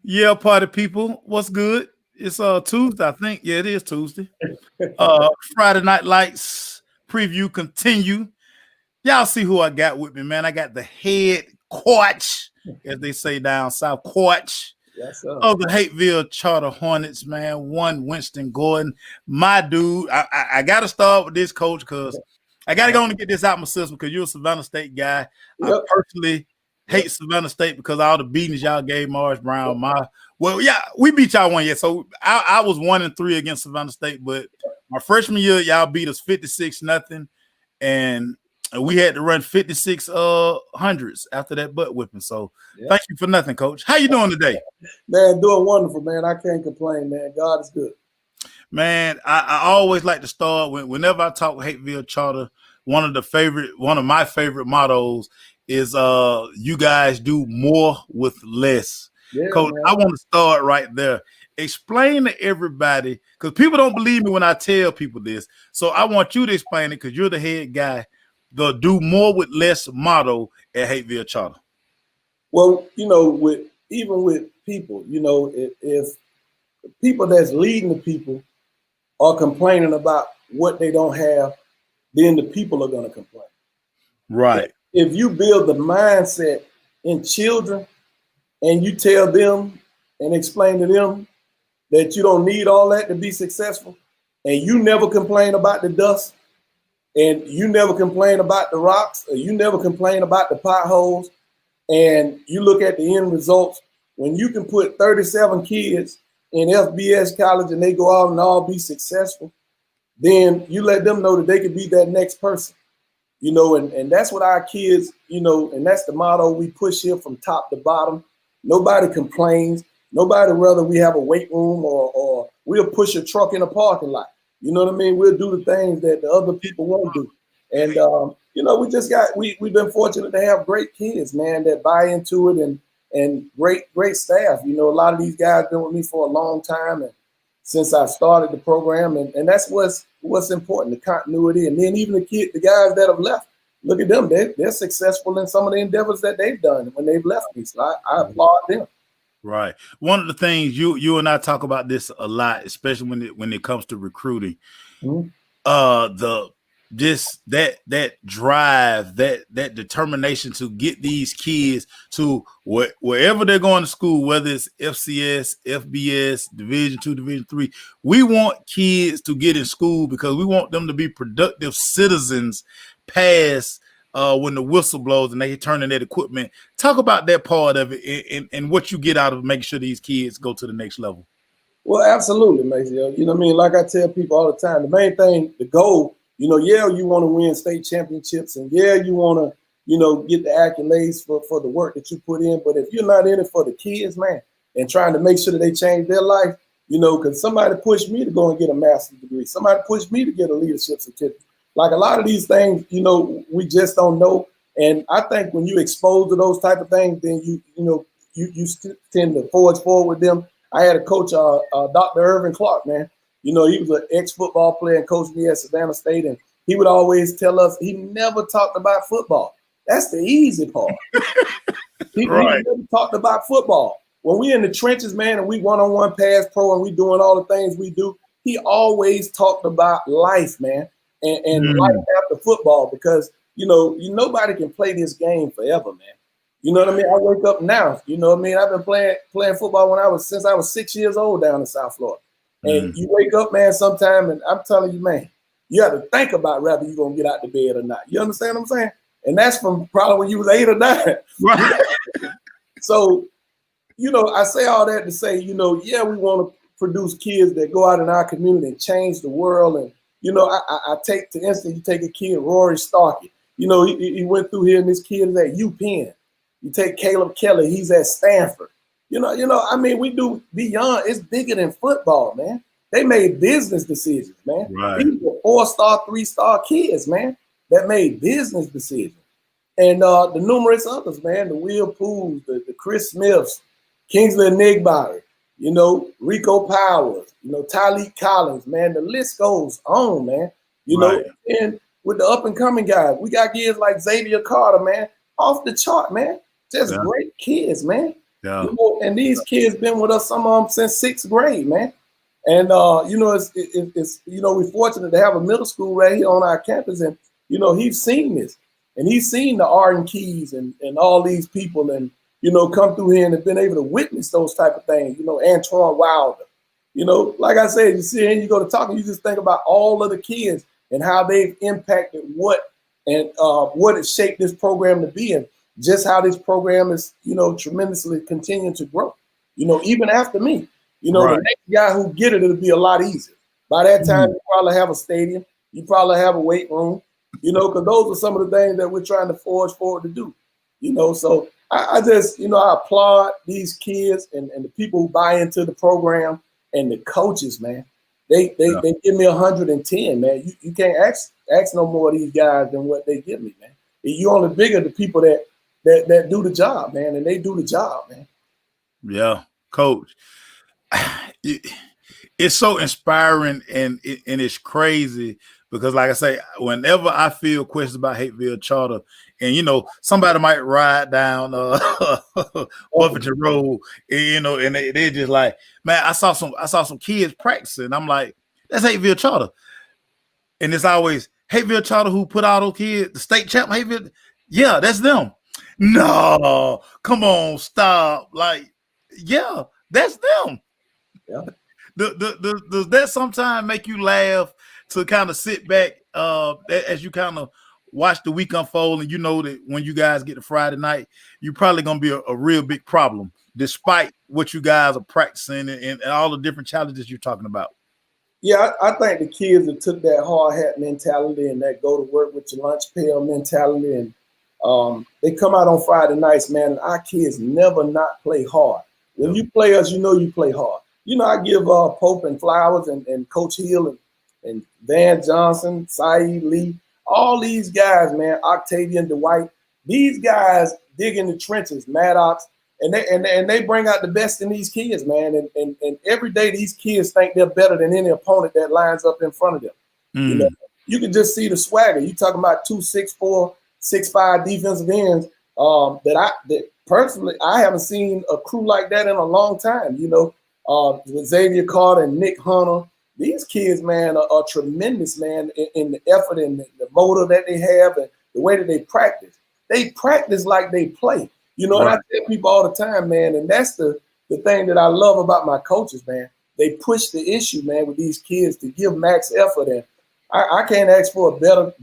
Yeah, party people, what's good? It's Tuesday, I think. Yeah, it is Tuesday. Friday Night Lights preview continue. Y'all see who I got with me, man. I got the head coach, as they say down south, coach Yes, sir. of the Hateville Charter Hornets, man. One Winston Gordon, my dude. I got to start with this, coach, because I got to go and get this out my system because you're a Savannah State guy. I Yep. personally hate Savannah State because all the beatings y'all gave Morris Brown. Yeah, we beat y'all one year. So I was 1-3 against Savannah State, but my freshman year, y'all beat us 56-0. And we had to run 56 hundreds after that butt whipping. So thank you for nothing, coach. How you doing today? Man, doing wonderful, man. I can't complain, man. God is good. Man, I always like to start whenever I talk Hateville Charter. One of my favorite mottos is you guys do more with less. Yeah, Coach, man. I want to start right there. Explain to everybody, because people don't believe me when I tell people this. So I want you to explain it because you're the head guy. The do more with less motto at Hateville Charter. Well, with people, if people that's leading the people are complaining about what they don't have, then the people are going to complain. Right. If you build the mindset in children and you tell them and explain to them that you don't need all that to be successful, and you never complain about the dust, and you never complain about the rocks, or you never complain about the potholes, and you look at the end results, when you can put 37 kids in FBS college and they go out and all be successful, then you let them know that they could be that next person. And that's what our kids, and that's the motto we push here from top to bottom. Nobody complains. Nobody rather we have a weight room or we'll push a truck in a parking lot. You know what I mean? We'll do the things that the other people won't do. And, we've been fortunate to have great kids, man, that buy into it and great staff. A lot of these guys been with me for a long time and since I started the program. And that's what's important, the continuity. And then even the guys that have left, look at them. They're successful in some of the endeavors that they've done when they've left me. So I applaud them. Right. One of the things you and I talk about this a lot, especially when it comes to recruiting. Mm-hmm. That drive, that determination to get these kids to wherever they're going to school, whether it's FCS, FBS, Division II, Division III, we want kids to get in school because we want them to be productive citizens past when the whistle blows and they turn in that equipment. Talk about that part of it and what you get out of making sure these kids go to the next level. Well, absolutely, Maceo. You know what I mean? Like I tell people all the time, the main thing, the goal, you want to win state championships and you want to, get the accolades for the work that you put in. But if you're not in it for the kids, man, and trying to make sure that they change their life, because somebody pushed me to go and get a master's degree. Somebody pushed me to get a leadership certificate. Like a lot of these things, we just don't know. And I think when you expose to those type of things, then you tend to forge forward with them. I had a coach, Dr. Irvin Clark, man. He was an ex-football player and coached me at Savannah State. And he would always tell us he never talked about football. That's the easy part. He never talked about football. When we in the trenches, man, and we one-on-one pass pro and we doing all the things we do, he always talked about life, man, and life after football because, nobody can play this game forever, man. You know what I mean? I wake up now. You know what I mean? I've been playing football since I was 6 years old down in South Florida. And you wake up, man, sometime, and I'm telling you, man, you have to think about whether you're going to get out the bed or not. You understand what I'm saying? And that's from probably when you was 8 or 9. Right. So, I say all that to say, we want to produce kids that go out in our community and change the world. And, I take, to instance, you take a kid, Rory Starkey. He went through here and this kid is at UPenn. You take Caleb Kelly, he's at Stanford. We do beyond, it's bigger than football, man. They made business decisions, man. Right. These were 4-star, 3-star kids, man, that made business decisions. And the numerous others, man, the Will Pools, the Chris Smiths, Kingsley Nigbody, Rico Powers, Tyleek Collins, man, the list goes on, man. And with the up and coming guys, we got kids like Xavier Carter, man, off the chart, man. Just great kids, man. Yeah. And these kids been with us, some of them since 6th grade, man. And it's we're fortunate to have a middle school right here on our campus, and he's seen this, and he's seen the Arden Keys and all these people, and come through here and have been able to witness those type of things. Antoine Wilder, like I said, you see, and you go to talking, you just think about all of the kids and how they've impacted what it shaped this program to be, and just how this program is, tremendously continuing to grow. Even after me. Right. The next guy who get it, it'll be a lot easier. By that time, you probably have a stadium. You probably have a weight room, because those are some of the things that we're trying to forge forward to do. So I just, I applaud these kids and the people who buy into the program and the coaches, man. They give me 110, man. You can't ask no more of these guys than what they give me, man. You only bigger the people that do the job, man, and they do the job, man. Yeah, Coach. It's so inspiring and it's crazy because, like I say, whenever I feel questions about Hateville Charter, and somebody might ride down Buffington Road, and they're just like, man, I saw some kids practicing. I'm like, that's Hateville Charter, and it's always Hateville Charter who put all those kids, the state champ Hateville. Yeah, that's them. No, come on, stop. Like, yeah, that's them. Yeah. Does that sometimes make you laugh to kind of sit back as you kind of watch the week unfold, and that when you guys get to Friday night, you're probably going to be a real big problem, despite what you guys are practicing and all the different challenges you're talking about? Yeah, I think the kids that took that hard hat mentality and that go to work with your lunch pail mentality, and they come out on Friday nights, man, and our kids never not play hard. When you play us, you play hard. I give Pope and Flowers and Coach Hill and Van Johnson, Saeed Lee, all these guys, man, Octavian Dwight, these guys dig in the trenches, Maddox, and they bring out the best in these kids, man. And every day these kids think they're better than any opponent that lines up in front of them. You can just see the swagger. You talking about 2 6'4", 6'5" defensive ends that personally I haven't seen a crew like that in a long time. With Xavier Carter and Nick Hunter, these kids, man, are tremendous, man, in the effort and the motor that they have and the way that they practice. They practice like they play, And I tell people all the time, man, and that's the thing that I love about my coaches, man. They push the issue, man, with these kids to give max effort, and I can't ask for a better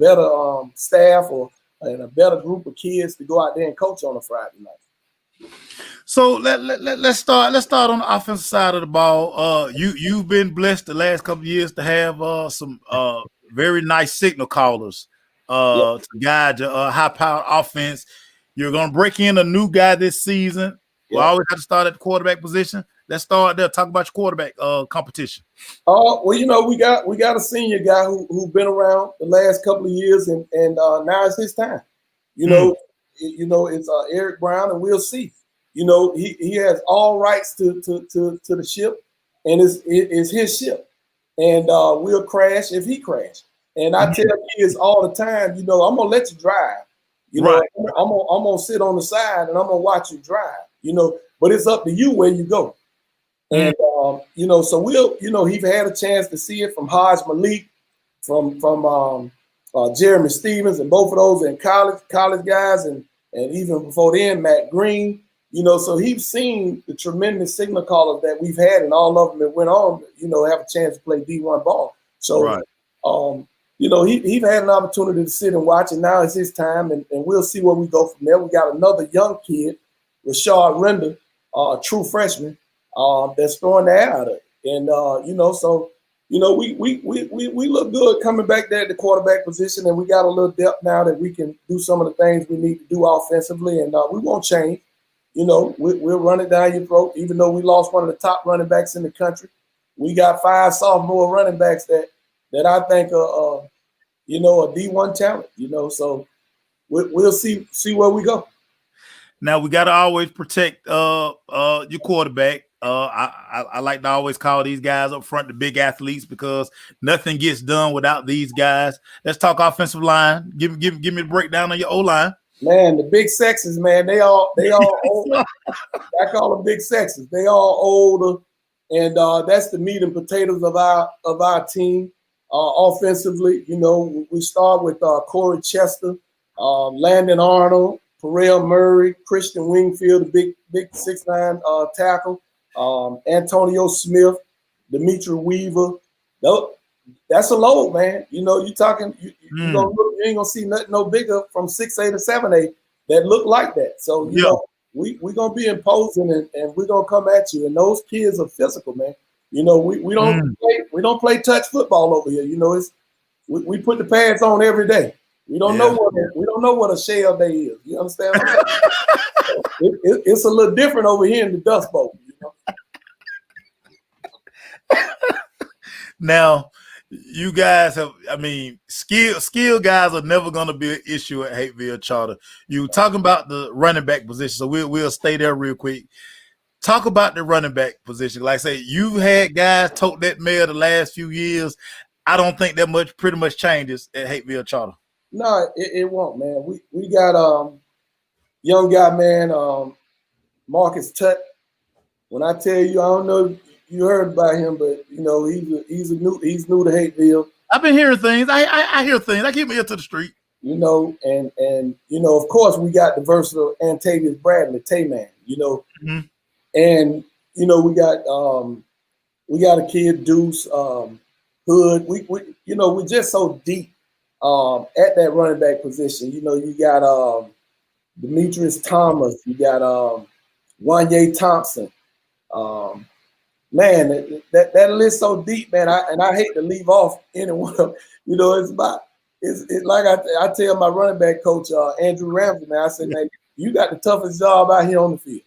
staff and a better group of kids to go out there and coach on a Friday night. So let's start on the offensive side of the ball. You've been blessed the last couple of years to have some very nice signal callers to guide your high-powered offense. You're gonna break in a new guy this season. We always have to start at the quarterback position. Let's start there. Talk about your quarterback competition. Well, we got a senior guy who's been around the last couple of years, and now it's his time. It's Eric Brown, and we'll see. He has all rights to the ship, and it's his ship, and we'll crash if he crashes. And I tell kids all the time, I'm gonna let you drive. I'm gonna sit on the side and I'm gonna watch you drive. But it's up to you where you go. And so we'll, he's had a chance to see it from Haj Malik, from Jeremy Stevens, and both of those in college guys, and even before then, Matt Green. So he's seen the tremendous signal callers that we've had, and all of them that went on, have a chance to play D1 ball. So, he's had an opportunity to sit and watch, and now it's his time, and we'll see where we go from there. We got another young kid, Rashard Render, true freshman, that's throwing the air out of it. And, we look good coming back there at the quarterback position, and we got a little depth now that we can do some of the things we need to do offensively, and we won't change. We'll run it down your throat. Even though we lost one of the top running backs in the country, we got 5 sophomore running backs that I think are, a D1 talent. So we'll see where we go. Now we got to always protect your quarterback. I like to always call these guys up front the big athletes, because nothing gets done without these guys. Let's talk offensive line. Give me a breakdown on your O-line. Man, the big sexes, man, they all old. I call them big sexes. They all older, and that's the meat and potatoes of our team. Offensively, you know, we start with Corey Chester, Landon Arnold, Pharrell Murray, Christian Wingfield, the big 6'9" tackle, Antonio Smith, Demetri Weaver. That's a load, man. You know, you talking you ain't gonna see nothing no bigger from 6'8" to 7'8" that look like that. So you know, we're gonna be imposing and we're gonna come at you. And those kids are physical, man. You know, we don't play touch football over here. You know, we put the pads on every day. We don't know what a shell day is. You understand? It's a little different over here in the Dust Bowl. You know? Now, you guys have, I mean, skill guys are never going to be an issue at Hateville Charter. You talking about the running back position, so we'll stay there real quick. Talk about the running back position. Like I say, you've had guys tote that mail the last few years. I don't think that pretty much changes at Hateville Charter. No, it won't, man. We got young guy, man, Marcus Tutt. When I tell you, I don't know if you heard about him, but you know he's new to Hateville. I've been hearing things. I hear things. I keep my ear to the street. You know, and you know, of course, we got the versatile Antavius Bradley, Tay-Man. You know, and you know we got a kid Deuce Hood. We you know we're just so deep at that running back position. You know, you got Demetrius Thomas, you got Wanye Thompson. Man, that list so deep, man. I hate to leave off anyone. You know, it's like I tell my running back coach Andrew Ramsey, man. I said, man, you got the toughest job out here on the field.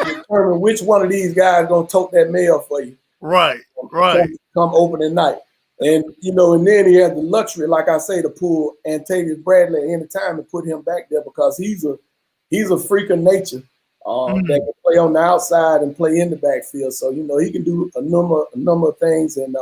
Determine which one of these guys gonna tote that mail for you. Right. Come opening night. And you know, and then he has the luxury, like I say, to pull Antavius Bradley at any time and put him back there because he's a freak of nature that can play on the outside and play in the backfield. So you know, he can do a number of things, and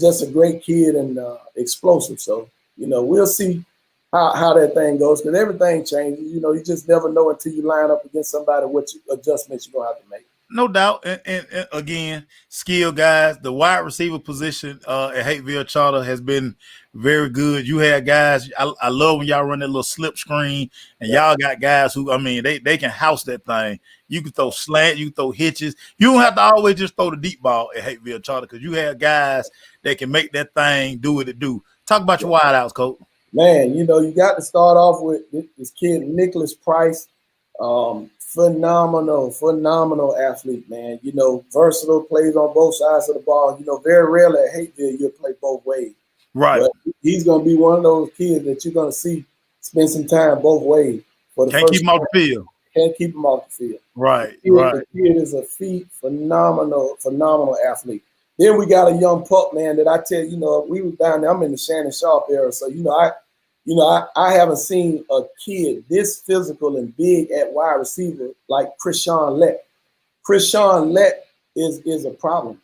just a great kid and explosive. So you know, we'll see how that thing goes because everything changes. You know, you just never know until you line up against somebody what adjustments you're gonna have to make. No doubt. And again, skill guys, the wide receiver position at Hateville Charter has been very good. You had guys, I love when y'all run that little slip screen, and y'all got guys who, I mean, they can house that thing. You can throw slant, you can throw hitches. You don't have to always just throw the deep ball at Hateville Charter because you have guys that can make that thing do what it do. Talk about your wideouts, Coach. Man, you know, you got to start off with this kid, Nicholas Price. Phenomenal athlete, man. You know, versatile, plays on both sides of the ball. You know, very rarely at Hateville you'll play both ways. Right. But he's going to be one of those kids that you're going to see spend some time both ways. Can't keep him off the field. Can't keep him off the field. Right. The kid is a phenomenal athlete. Then we got a young pup, man, that I tell you, know, we was down there. I'm in the Shannon Sharp era, so I haven't seen a kid this physical and big at wide receiver like Krishan Lett. Krishan Lett is a problem,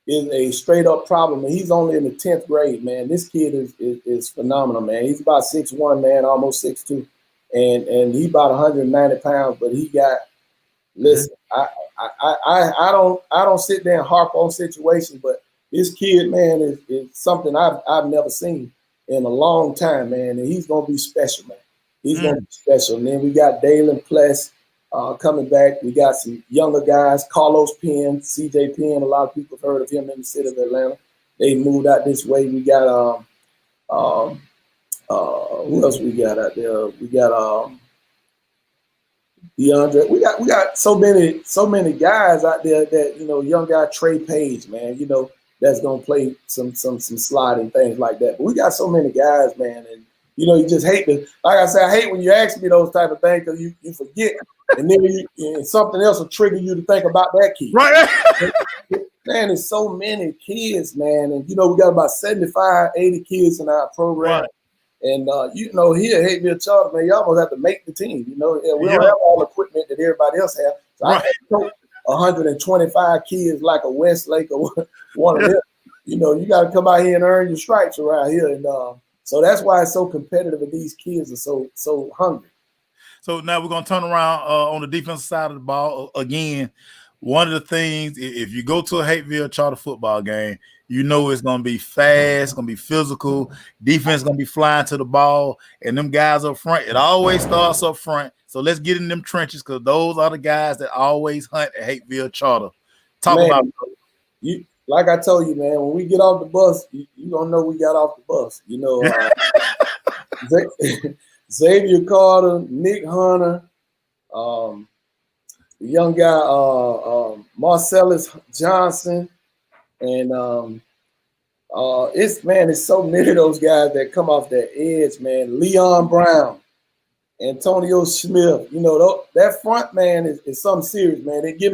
is a straight up problem, and he's only in the 10th grade, man. This kid is phenomenal, man. He's about 6'1", man, almost 6'2", and he about 190 pounds. But he got, listen, I don't sit there and harp on situations, but this kid, man, is something I've never seen in a long time, man, and he's gonna be special, man. He's gonna be special. And then we got Dalen Pless coming back. We got some younger guys, Carlos Penn, CJ Penn. A lot of people have heard of him in the city of Atlanta. They moved out this way. We got who else we got out there? We got DeAndre. We got so many guys out there that, you know, young guy Trey Page, man, you know, that's gonna play some sliding things like that. But we got so many guys, man, and you know, you just hate to, like I said, I hate when you ask me those type of things because you forget, and then and something else will trigger you to think about that kid. Right. Man, there's so many kids, man, and you know, we got about 75, 80 kids in our program. Right. And you know, here at Hateville Charter, man, you almost have to make the team. You know, we don't have all the equipment that everybody else has. So I have to coach 125 kids like a Westlake or one of them. You know, you got to come out here and earn your stripes around here. And So that's why it's so competitive, and these kids are so hungry. So now we're going to turn around on the defensive side of the ball. Again, one of the things, if you go to a Hateville charter football game, you know it's going to be fast, going to be physical. Defense going to be flying to the ball. And them guys up front, it always starts up front. So let's get in them trenches because those are the guys that always hunt at Hateville charter. Talk about you. Like I told you, man, when we get off the bus, you don't know we got off the bus. You know, Xavier Carter, Nick Hunter, the young guy Marcellus Johnson, and it's so many of those guys that come off that edge, man. Leon Brown, Antonio Smith, you know, that front man is something serious, man. It give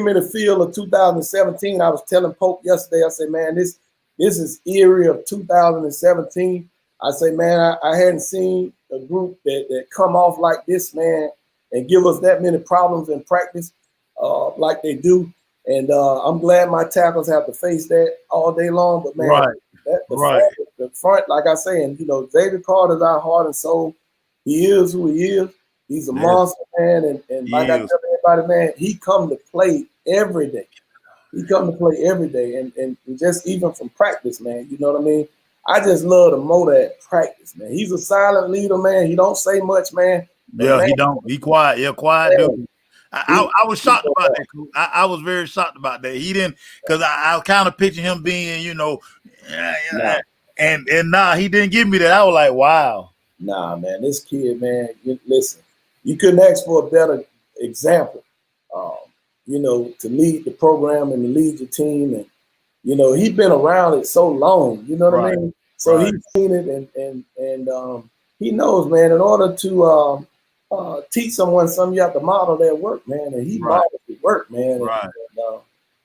me the feel of 2017. I was telling Pope yesterday, I said, man, this is eerie of 2017. I say, man, I hadn't seen a group that come off like this, man, and give us that many problems in practice like they do. And I'm glad my tackles have to face that all day long. But, man, the front, like I say, and, you know, Xavier Carter is our heart and soul. He is who he is. He's a monster, man. And like I tell everybody, man, he come to play every day. He come to play every day. And just even from practice, man, you know what I mean? I just love the motor at practice, man. He's a silent leader, man. He don't say much, man. Yeah, man, he don't. He quiet. Yeah, quiet dude. I was shocked about that. I was very shocked about that. He didn't, because I kind of picture him being, you know, and he didn't give me that. I was like, wow. Nah, man, this kid, man, listen, you couldn't ask for a better example, you know, to lead the program and to lead your team. And, you know, he's been around it so long, you know what I mean? So he's seen it and he knows, man, in order to teach someone something, you have to model their work, man. And he models the work, man. And,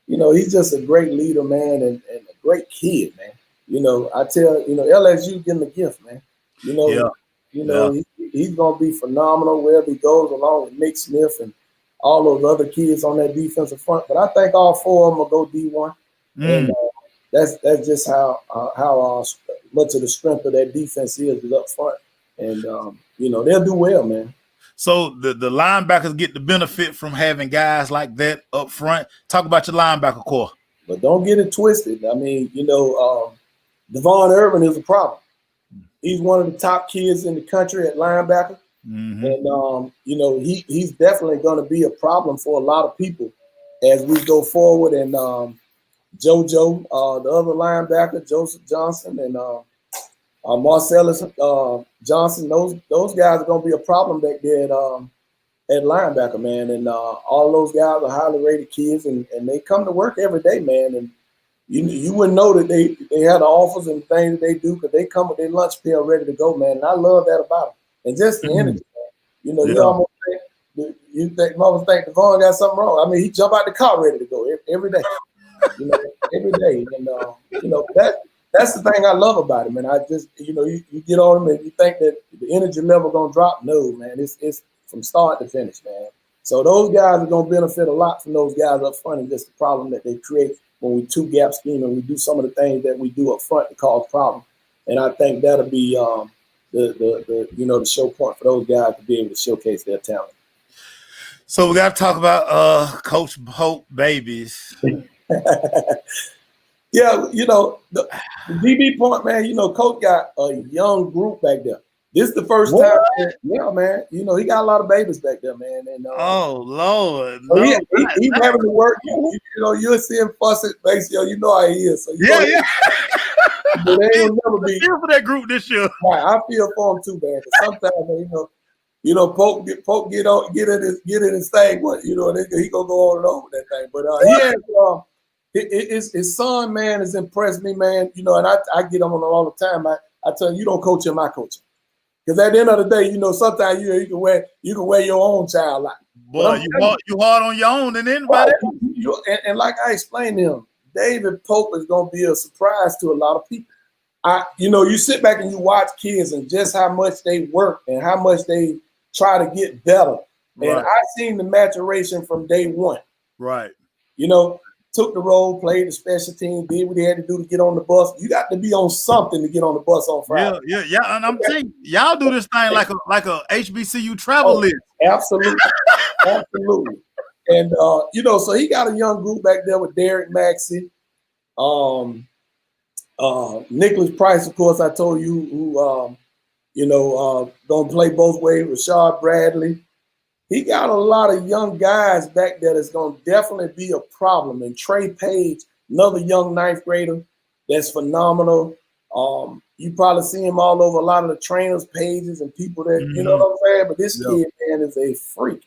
you know, he's just a great leader, man, and a great kid, man. You know, I tell, you know, LSU give him a gift, man. You know, he's going to be phenomenal wherever he goes, along with Nick Smith and all those other kids on that defensive front. But I think all four of them will go D1. And that's just how much of the strength of that defense is up front. And, you know, they'll do well, man. So the linebackers get the benefit from having guys like that up front. Talk about your linebacker core. But don't get it twisted. I mean, you know, Devon Irvin is a problem. He's one of the top kids in the country at linebacker. And, you know, he's definitely going to be a problem for a lot of people as we go forward. And JoJo, the other linebacker, Joseph Johnson, and Marcellus Johnson, those guys are going to be a problem back there at linebacker, man. And all those guys are highly rated kids, and they come to work every day, man. And you wouldn't know that they had the offers and things that they do because they come with their lunch pail ready to go, man. And I love that about them. And just the energy, man. You know, you almost think Devon got something wrong. I mean, he jump out the car ready to go every day. You know, every day. And you know, that's the thing I love about him. And I just, you know, you get on him and you think that the energy level gonna drop. No, man, it's from start to finish, man. So those guys are gonna benefit a lot from those guys up front, and just the problem that they create when we two gap scheme and we do some of the things that we do up front to cause problems. And I think that'll be the you know, the show point for those guys to be able to showcase their talent. So we got to talk about Coach Pope babies. Yeah, you know, the DB point, man, you know, Coach got a young group back there. This is the first time. Yeah, man. You know, he got a lot of babies back there, man. And oh, Lord. So he's having to work. You know, you'll see him fussing, basically. You know how he is. So but they will never be. I feel for that group this year. Right, I feel for him too, man. Sometimes, you know, Pope get in his thing. What, you know, he gonna go on and over that thing. But he has his son, man, has impressed me, man. You know, and I get on all the time. I tell him, you don't coach him, I coach him. Because at the end of the day, you know, sometimes you can wear your own child out. Boy, you hard on your own than anybody. And like I explained to him, David Pope is gonna be a surprise to a lot of people. You know, you sit back and you watch kids and just how much they work and how much they try to get better. And I seen the maturation from day one. Right. You know, took the role, played the special team, did what he had to do to get on the bus. You got to be on something to get on the bus on Friday. Yeah. And I'm saying y'all do this thing like a HBCU travel list. Absolutely. Absolutely. And so he got a young group back there with Derek Maxey, Nicholas Price, of course, I told you, who gonna play both ways, Rashad Bradley. He got a lot of young guys back there that's going to definitely be a problem. And Trey Page, another young ninth grader that's phenomenal. You probably see him all over a lot of the trainers' pages and people that, you know what I'm saying? But this kid, man, is a freak.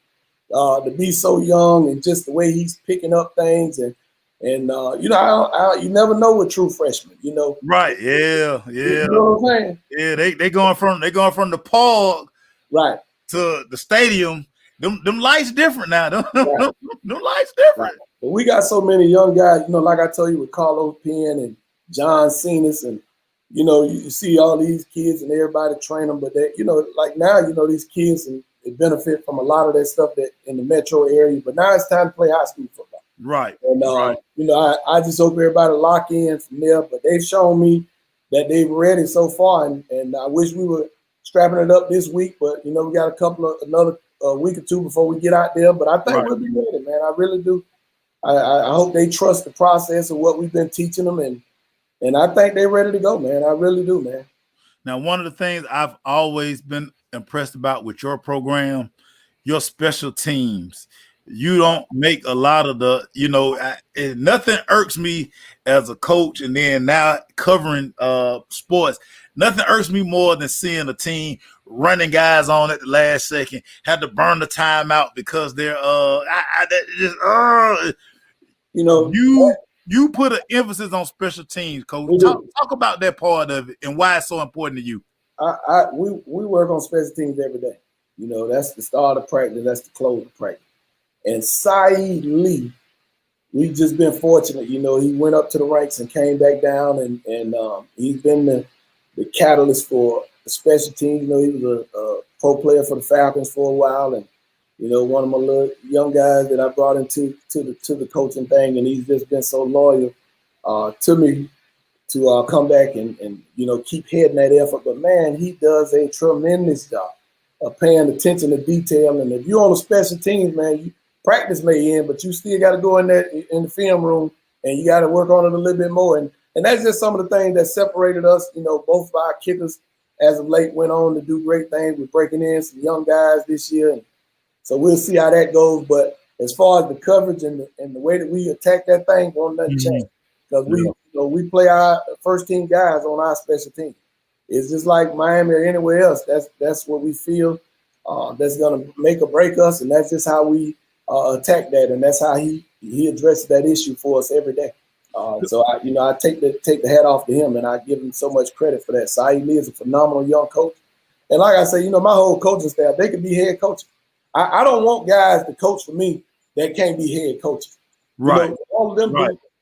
To be so young and just the way he's picking up things. And you never know with true freshmen, Right, yeah. You know what I'm saying? Yeah, they going from the park right to the stadium. Them lights different now. Them lights different. Right. But we got so many young guys, like I told you with Carlos Penn and John Cenas, and you see all these kids and everybody train them, but they, like now, these kids and they benefit from a lot of that stuff that in the metro area. But now it's time to play high school football. Right. And I just hope everybody lock in from there. But they've shown me that they've ready so far, and I wish we were strapping it up this week, but we got another week or two before we get out there. But I think we'll be ready, man. I really do. I hope they trust the process of what we've been teaching them, and I think they're ready to go, man. I really do, man. Now, one of the things I've always been impressed about with your program, your special teams. You don't make a lot of nothing irks me as a coach, and then now covering sports. Nothing irks me more than seeing a team running guys on at the last second, had to burn the timeout because they're you put an emphasis on special teams, Coach. Talk about that part of it and why it's so important to you. We work on special teams every day. That's the start of practice, that's the close of practice. And Saeed Lee, we've just been fortunate. He went up to the ranks and came back down, and he's been the catalyst for the special teams. He was a pro player for the Falcons for a while, and one of my little young guys that I brought into the coaching thing, and he's just been so loyal to me to come back and keep heading that effort. But man, he does a tremendous job of paying attention to detail. And if you're on the special teams, man, practice may end, but you still got to go in there in the film room and you got to work on it a little bit more. And that's just some of the things that separated us. Both of our kickers as of late went on to do great things. We're breaking in some young guys this year. And so we'll see how that goes. But as far as the coverage and the way that we attack that thing, won't nothing change. Because we play our first team guys on our special team. It's just like Miami or anywhere else. That's what we feel that's going to make or break us. And that's just how we attack that, and that's how he addresses that issue for us every day. So I take the hat off to him, and I give him so much credit for that. Saeed Lee is a phenomenal young coach, and like I say, my whole coaching staff, they could be head coaches. I don't want guys to coach for me that can't be head coaches. Right. All of them,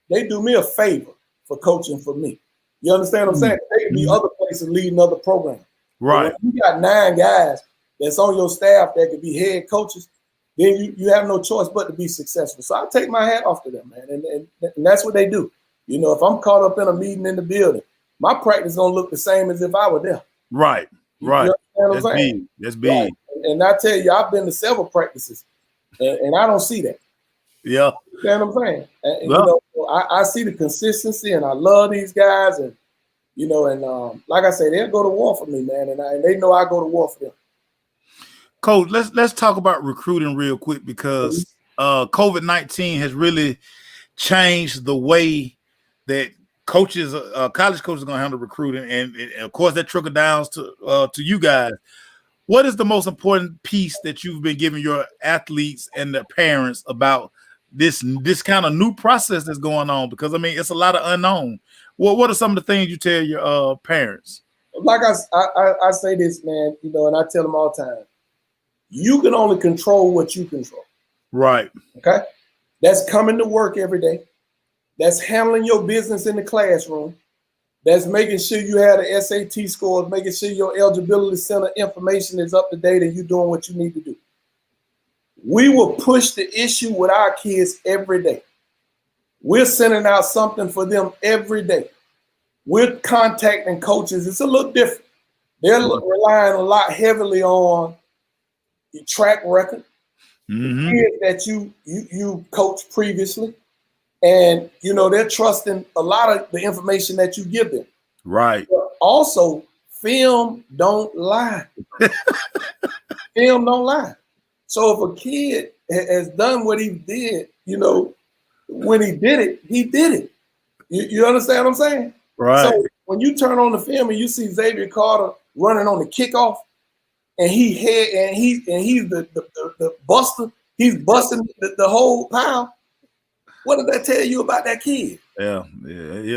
they do me a favor for coaching for me. You understand what I'm saying? They could be other places leading other programs. Right. When you got 9 guys that's on your staff that could be head coaches, then you have no choice but to be successful. So I take my hat off to them, man. And that's what they do. If I'm caught up in a meeting in the building, my practice is going to look the same as if I were there. Right. That's big. That's big. Right. And I tell you, I've been to several practices, and I don't see that. Yeah. You know what I'm saying? And, I see the consistency, and I love these guys. And, like I say, they'll go to war for me, man. And they know I go to war for them. Coach, let's talk about recruiting real quick, because COVID-19 has really changed the way that coaches, college coaches, are going to handle recruiting, and of course that trickle down to you guys. What is the most important piece that you've been giving your athletes and their parents about this kind of new process that's going on? Because it's a lot of unknown. What are some of the things you tell your parents? Like I say this, man, and I tell them all the time. You can only control what you control. Right. Okay. That's coming to work every day. That's handling your business in the classroom. That's making sure you have the SAT scores, making sure your eligibility center information is up to date and you're doing what you need to do. We will push the issue with our kids every day. We're sending out something for them every day. We're contacting coaches. It's a little different. They're relying a lot heavily on your track record, Mm-hmm. kids that you coached previously, and they're trusting a lot of the information that you give them. Right. But also, film don't lie. Film don't lie. So if a kid has done what he did, when he did it, he did it. You understand what I'm saying? Right. So when you turn on the film and you see Xavier Carter running on the kickoff, and he's the buster, he's busting the whole pile. What did that tell you about that kid? Yeah,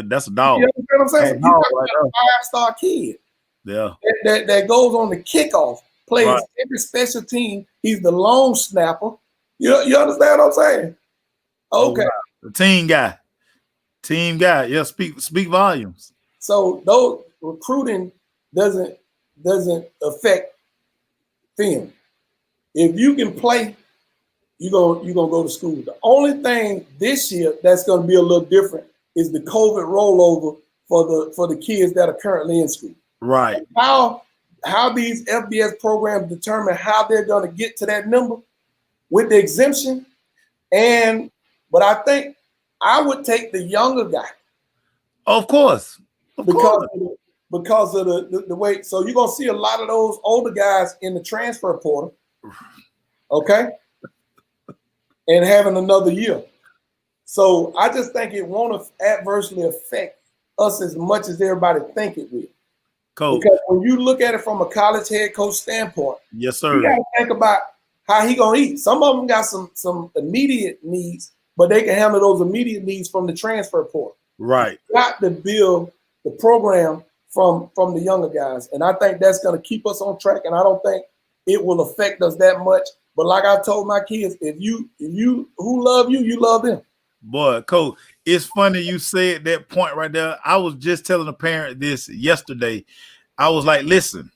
that's a dog. You understand what I'm saying? He's Right. a 5-star kid. Yeah. That goes on the kickoff, plays Right. every special team. He's the long snapper. You understand what I'm saying? Okay. Oh, wow. The team guy. Yeah, speak volumes. So those recruiting doesn't affect film. If you can play, you're gonna go to school. The only thing this year that's gonna be a little different is the COVID rollover for the kids that are currently in school. Right. How these FBS programs determine how they're gonna get to that number with the exemption, but I think I would take the younger guy. Of course. Because of the way. So you're gonna see a lot of those older guys in the transfer portal, okay, and having another year. So I just think it won't adversely affect us as much as everybody think it will. Coach. Because when you look at it from a college head coach standpoint, Yes, sir. you gotta think about how he gonna eat. Some of them got some immediate needs, but they can handle those immediate needs from the transfer portal. Right. You got to build the program from the younger guys, and I think that's going to keep us on track. And I don't think it will affect us that much. But like I told my kids, if you who love you, you love them. Boy, Coach, it's funny you said that point right there. I was just telling a parent this yesterday. I was like, listen,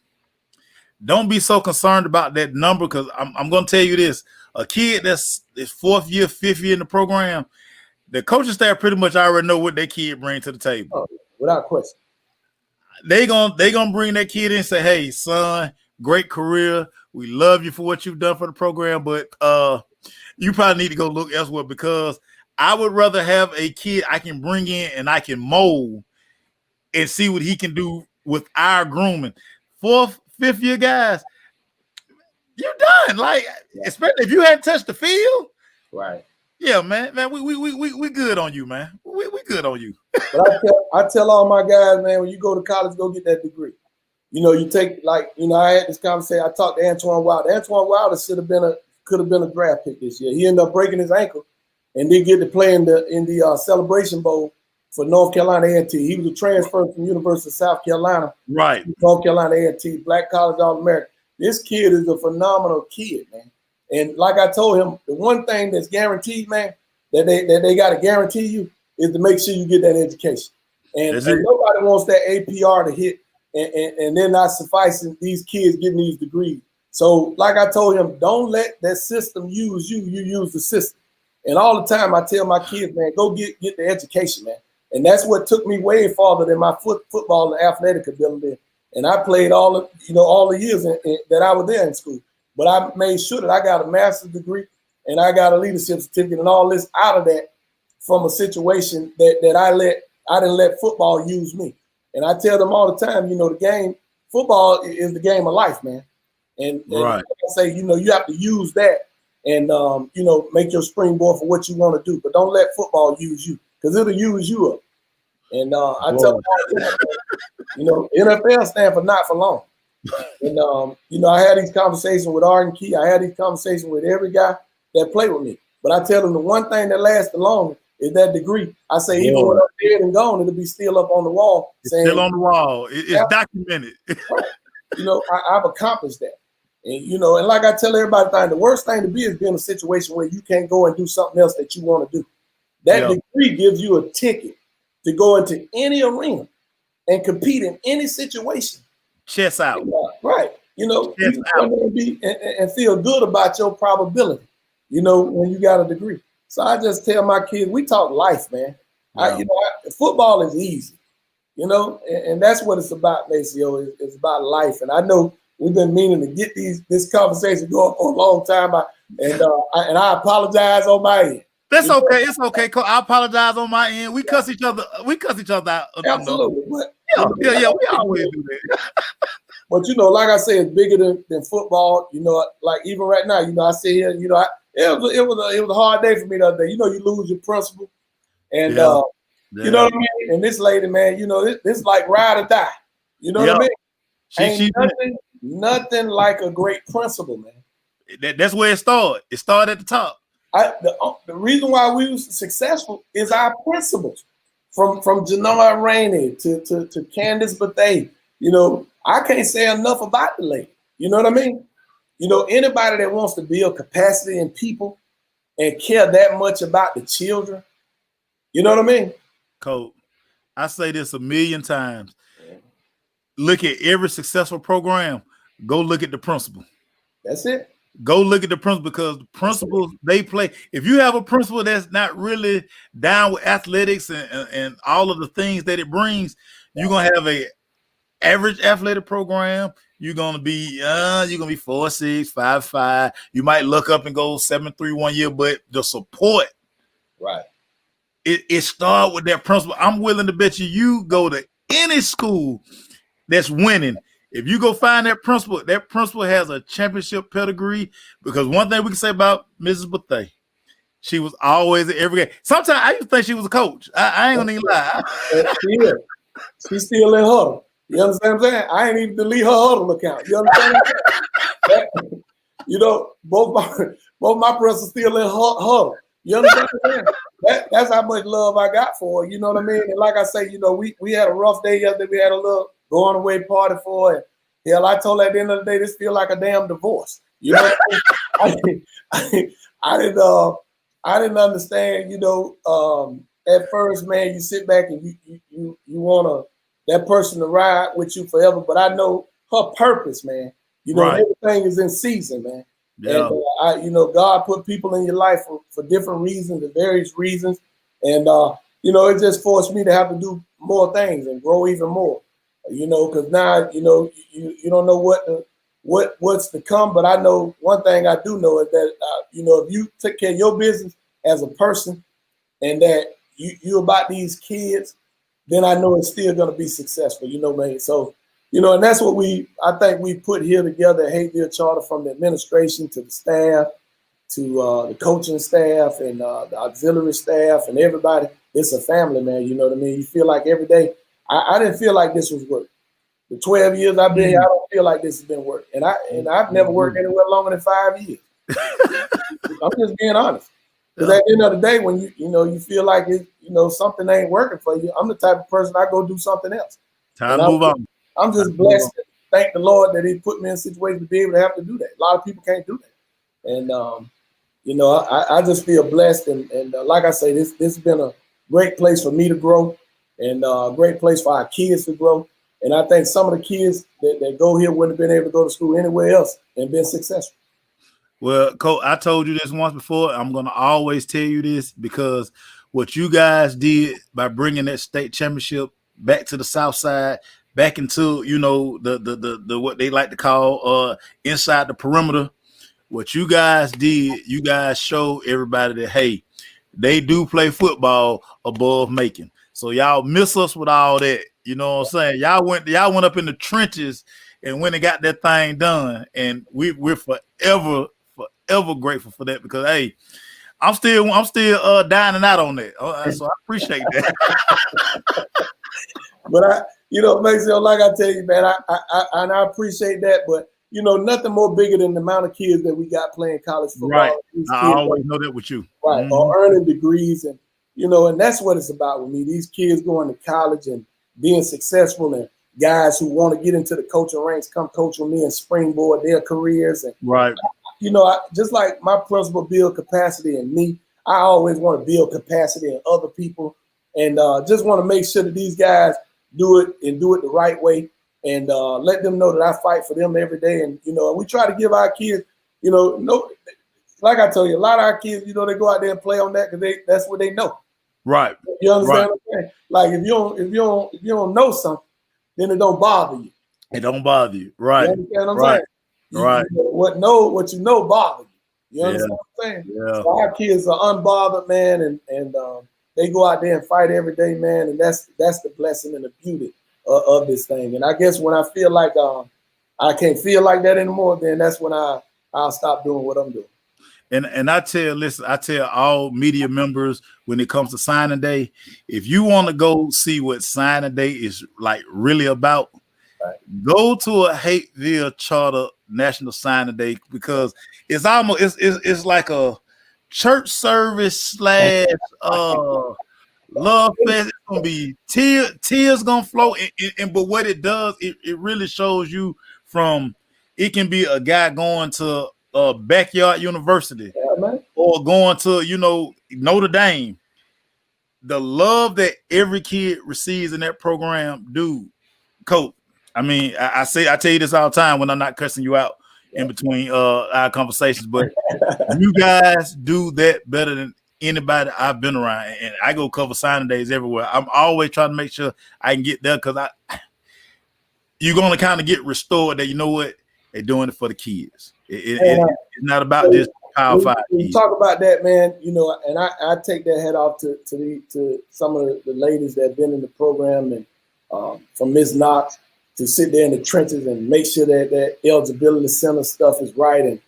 don't be so concerned about that number, because I'm going to tell you this: a kid that's 4th year, 5th year in the program, the coaching staff pretty much already know what their kid brings to the table. Oh, without question. They gonna bring that kid in and say, hey, son, great career. We love you for what you've done for the program, but you probably need to go look elsewhere, because I would rather have a kid I can bring in and I can mold and see what he can do with our grooming. 4th, 5th year guys, you're done. Like, especially if you hadn't touched the field. Right. Yeah, man, we good on you, man. We good on you. But I tell all my guys, man, when you go to college, go get that degree. You take, I had this conversation. I talked to Antoine Wilder. Antoine Wilder could have been a draft pick this year. He ended up breaking his ankle and didn't get to play in the Celebration Bowl for North Carolina A&T. He was a transfer from University of South Carolina. Right. North Carolina A&T, Black College All-American. This kid is a phenomenal kid, man. And like I told him, the one thing that's guaranteed, man, that they got to guarantee you is to make sure you get that education. And nobody wants that APR to hit, and they're not sufficing these kids getting these degrees. So like I told him, don't let that system use you. You use the system. And all the time I tell my kids, man, go get the education, man. And that's what took me way farther than my football and athletic ability. And I played all the years that I was there in school. But I made sure that I got a master's degree and I got a leadership certificate and all this out of that from a situation that I didn't let football use me. And I tell them all the time, the game, football is the game of life, man. And right. Like I say, you have to use that and, make your springboard for what you want to do. But don't let football use you, because it'll use you up. And I tell them, NFL stand for not for long. And, I had these conversations with Arden Key. I had these conversations with every guy that played with me. But I tell them the one thing that lasts the longest is that degree. I say, even when I'm dead and gone, it'll be still up on the wall. Still on the wall. It's documented. I've accomplished that. And, and like I tell everybody, the worst thing to be is be in a situation where you can't go and do something else that you want to do. That degree gives you a ticket to go into any arena and compete in any situation. Chest out. Right. You can be and feel good about your probability, when you got a degree. So I just tell my kids, we talk life, man. Yeah. Football is easy, and that's what it's about, Maceo. It's about life. And I know we've been meaning to get this conversation going for a long time. I apologize on my end. That's okay. It's okay. I apologize on my end. We cuss each other. We cuss each other out. Absolutely. But, yeah. We always do that. But like I say, it's bigger than football. Like even right now, I sit here. It was a hard day for me the other day. You lose your principal, and you know what I mean. And this lady, man, this like ride or die. You know what I mean? Ain't nothing like a great principal, man. That's where it started. It started at the top. The reason why we were successful is our principals, from Jannar Rainey to Candace Bethay. I can't say enough about the lady. You know what I mean? Anybody that wants to build capacity in people and care that much about the children, you know what I mean? Coach, I say this a million times. Look at every successful program. Go look at the principal. That's it. Go look at the principal, because the principals, they play. If you have a principal that's not really down with athletics and all of the things that it brings, you're gonna have a average athletic program. You're gonna be 4.6, 5.5. You might look up and go 7.3 1 year, but the support, right? It starts with that principal. I'm willing to bet you go to any school that's winning. If you go find that principal has a championship pedigree. Because one thing we can say about Mrs. Bethay, she was always at every game. Sometimes I used to think she was a coach. I ain't gonna even lie. She's still in huddle. You understand what I'm saying? I ain't even delete her huddle account. You understand what I'm saying? Both my principals still in huddle. You understand what I'm saying? That's how much love I got for her. You know what I mean? And like I say, we had a rough day yesterday. We had a little going away party for her. Hell, I told her at the end of the day, this feel like a damn divorce. You know, I didn't understand. At first, man, you sit back and you want that person to ride with you forever. But I know her purpose, man. Right. Everything is in season, man. Yeah. And God put people in your life for different reasons, and various reasons, and it just forced me to have to do more things and grow even more. Because now you don't know what's to come, but I know one thing I do know is that if you take care of your business as a person, and that you about these kids, then I know it's still going to be successful. Man. So and that's what I think we put here together at Hayfield Charter, from the administration to the staff to the coaching staff and the auxiliary staff and everybody. It's a family, man. You know what I mean? You feel like every day. I didn't feel like this was work. The 12 years I've been here, I don't feel like this has been work. And I've never worked anywhere longer than 5 years. I'm just being honest. Because at the end of the day, when you feel like something ain't working for you, I'm the type of person I go do something else. Time to move on. I'm just blessed. Thank the Lord that He put me in a situation to be able to have to do that. A lot of people can't do that. And I just feel blessed. And like I say, this has been a great place for me to grow, and a great place for our kids to grow. And I think some of the kids that go here wouldn't have been able to go to school anywhere else and been successful. Well, Coach, I told you this once before. I'm going to always tell you this, because what you guys did by bringing that state championship back to the South Side, back into, the what they like to call inside the perimeter, what you guys did, you guys showed everybody that, hey, they do play football above Macon. So y'all miss us with all that. You know what I'm saying? Y'all went up in the trenches and went and got that thing done. And we're forever grateful for that, because hey, I'm still dining out on that. So I appreciate that. But Maceo, like I tell you, man, I appreciate that. But nothing more bigger than the amount of kids that we got playing college football. Right. I always know that with you. Right. Mm-hmm. Or earning degrees, and and that's what it's about with me. These kids going to college and being successful, and guys who want to get into the coaching ranks come coach with me and springboard their careers. And right. Just like my principal build capacity in me, I always want to build capacity in other people, and just want to make sure that these guys do it the right way, and let them know that I fight for them every day. And we try to give our kids, like I told you, a lot of our kids, you know, they go out there and play on that because that's what they know. Right. You understand Right. what I'm saying? Like if you don't know something, then it don't bother you. It don't bother you. Right. You understand what I'm Right. saying? Right. What you know bothers you. You understand what I'm saying? Yeah. So our kids are unbothered, man, and they go out there and fight every day, man, and that's the blessing and the beauty of this thing. And I guess when I feel like I can't feel like that anymore, then that's when I'll stop doing what I'm doing. And I tell all media members when it comes to signing day, if you want to go see what signing day is like really about, right, go to a Hateville Charter National Signing Day, because it's almost it's like a church service / love fest. It's gonna be tears gonna flow, and but what it does, it really shows you from it can be a guy going to a backyard university, or going to Notre Dame. The love that every kid receives in that program, dude, Coach. I mean, I tell you this all the time when I'm not cussing you out in between our conversations, but you guys do that better than anybody I've been around, and I go cover signing days everywhere. I'm always trying to make sure I can get there, because you're gonna kind of get restored that, you know what, they're doing it for the kids. It's not about just Power 5 when you talk about that, man, and I take that head off to some of the ladies that have been in the program, and from Ms. Knox, to sit there in the trenches and make sure that eligibility center stuff is right, and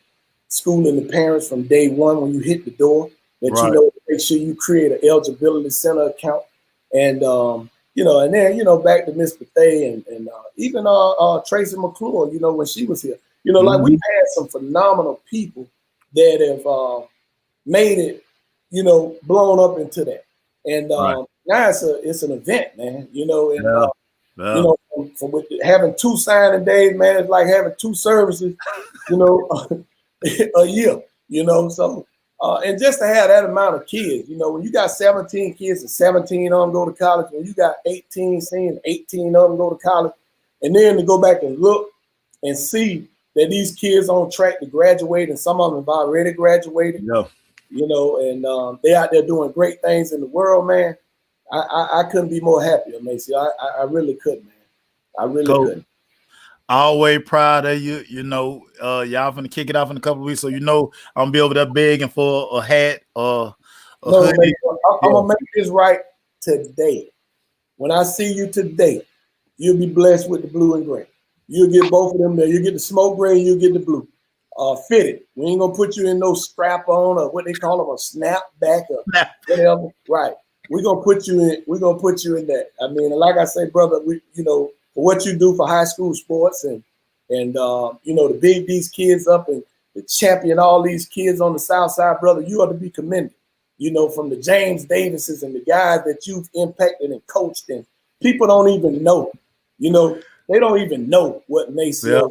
schooling the parents from day one when you hit the door, that right, make sure you create an eligibility center account, and and then back to Miss Bethay and even Tracy McClure, when she was here, like we've had some phenomenal people that have made it, blown up into that, and right. now it's an event, man, and Yeah. from having 2 signing days, man, it's like having 2 services, a year, so and just to have that amount of kids, when you got 17 kids and 17 of them go to college, when you got 18 seeing 18 of them go to college, and then to go back and look and see that these kids on track to graduate, and some of them have already graduated, and they out there doing great things in the world, man. I couldn't be more happier, Macy. I really couldn't, man. I really couldn't. Always proud of you. Y'all finna kick it off in a couple of weeks, so I'm gonna be over there begging for a hat or a hoodie. Man, I'm gonna make this right today. When I see you today, you'll be blessed with the blue and gray. You'll get both of them there. You get the smoke gray and you get the blue. Fitted. We ain't gonna put you in no strap on or what they call them, a snapback or whatever. Right. We're gonna put you in. We're gonna put you in that. I mean, like I say, brother, for what you do for high school sports and to big these kids up and to champion all these kids on the South Side, brother, you ought to be commended. From the James Davises and the guys that you've impacted and coached, and people don't even know. They don't even know what Macy is.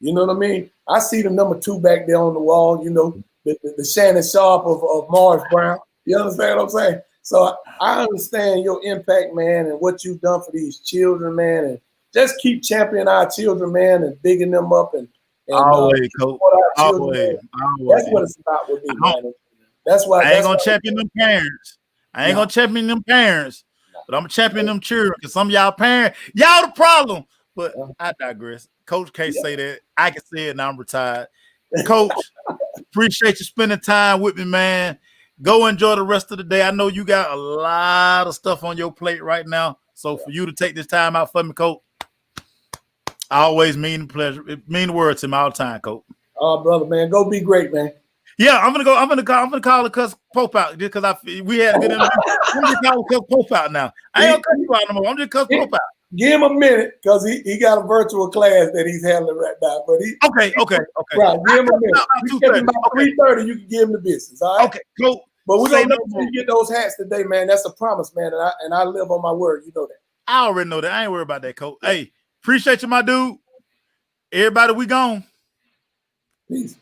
You know what I mean? I see the number 2 back there on the wall. The Shannon Sharp of Morris Brown. You understand what I'm saying? So I understand your impact, man, and what you've done for these children, man, and just keep championing our children, man, and bigging them up and always, Coach. Always. That's what it's about with me, man. That's why I ain't gonna champion them parents. I ain't gonna champion them parents, but I'm gonna champion them children, because some of y'all parents, y'all the problem. But I digress. Coach can't say that. I can say it, and I'm retired. Coach, appreciate you spending time with me, man. Go enjoy the rest of the day. I know you got a lot of stuff on your plate right now. So for you to take this time out for me, Coach, I always mean the pleasure. It mean the word to me all the time, Coach. Oh, brother, man, go be great, man. Yeah, I'm gonna call the Cuss Pope out, just because we had a good interview. I'm just calling Cuss Pope out now. I ain't gonna cut you out no more. I'm just Cuss Pope out. Give him a minute, because he got a virtual class that he's handling right now. But okay. Right, give him a minute. You get him about 3:30. You can give him the business. All right. Okay, cool. But we're gonna make sure you get those hats today, man. That's a promise, man. And I live on my word. You know that. I already know that. I ain't worried about that, Coach. Hey, appreciate you, my dude. Everybody, we gone. Peace.